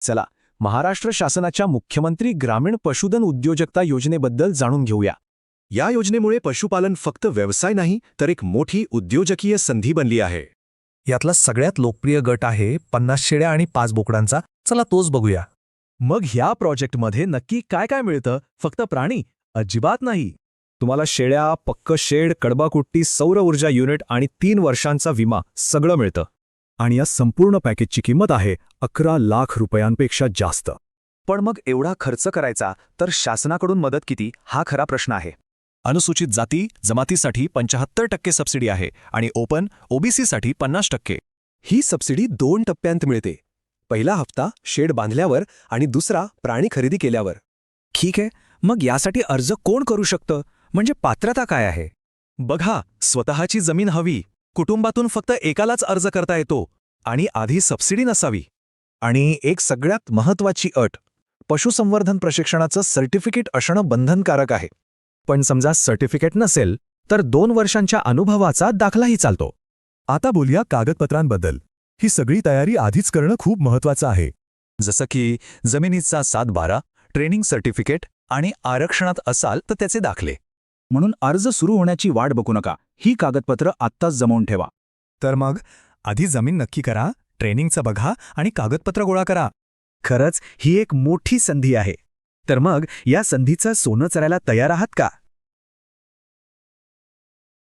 चला, महाराष्ट्र शासनाच्या मुख्यमंत्री ग्रामीण पशुधन उद्योजकता योजनेबद्दल जाणून घेऊया. या योजनेमुळे पशुपालन फक्त व्यवसाय नाही तर एक मोठी उद्योजकीय संधी बनली आहे. यातला सगळ्यात लोकप्रिय गट आहे 50 शेळ्या आणि 5 बोकडांचा. चला तोच बघूया. मग ह्या प्रोजेक्टमध्ये नक्की काय काय मिळतं? फक्त प्राणी? अजिबात नाही. तुम्हाला शेळ्या, पक्क शेड, कडबाकुट्टी, सौर ऊर्जा युनिट आणि 3 वर्षांचा विमा सगळं मिळतं. आणि या संपूर्ण पॅकेजची किंमत आहे 11 लाख रुपयांपेक्षा जास्त. पण मग एवढा खर्च करायचा तर शासनाकडून मदत किती, हा खरा प्रश्न आहे. अनुसूचित जाती जमातीसाठी 75% सबसिडी आहे आणि ओपन ओबीसीसाठी 50%. ही सबसिडी 2 टप्प्यांत मिळते. पहिला हप्ता शेड बांधल्यावर आणि दुसरा प्राणी खरेदी केल्यावर. ठीक आहे, मग यासाठी अर्ज कोण करू शकतं? म्हणजे पात्रता काय आहे? बघा, स्वतःची जमीन हवी, कुटुंबातून फक्त एकालाच अर्ज करता येतो आणि आधी सबसिडी नसावी. आणि एक सगळ्यात महत्त्वाची अट, पशुसंवर्धन प्रशिक्षणाचं सर्टिफिकेट असणं बंधनकारक आहे. पण समजा सर्टिफिकेट नसेल तर 2 वर्षांच्या अनुभवाचा दाखलाही चालतो. आता बोलूया कागदपत्रांबद्दल. ही सगळी तयारी आधीच करणं खूप महत्त्वाचं आहे. जसं की जमिनीचा 7/12, ट्रेनिंग सर्टिफिकेट आणि आरक्षणात असाल तर त्याचे दाखले. म्हणून अर्ज सुरू होण्याची वाट बघू नका. ही कागदपत्र आत्ताच जमवून ठेवा. तर मग आधी जमीन नक्की करा, ट्रेनिंगचं बघा आणि कागदपत्र गोळा करा. खरंच ही एक मोठी संधी आहे. तर मग या संधीचं सोनं चरायला तयार आहात का?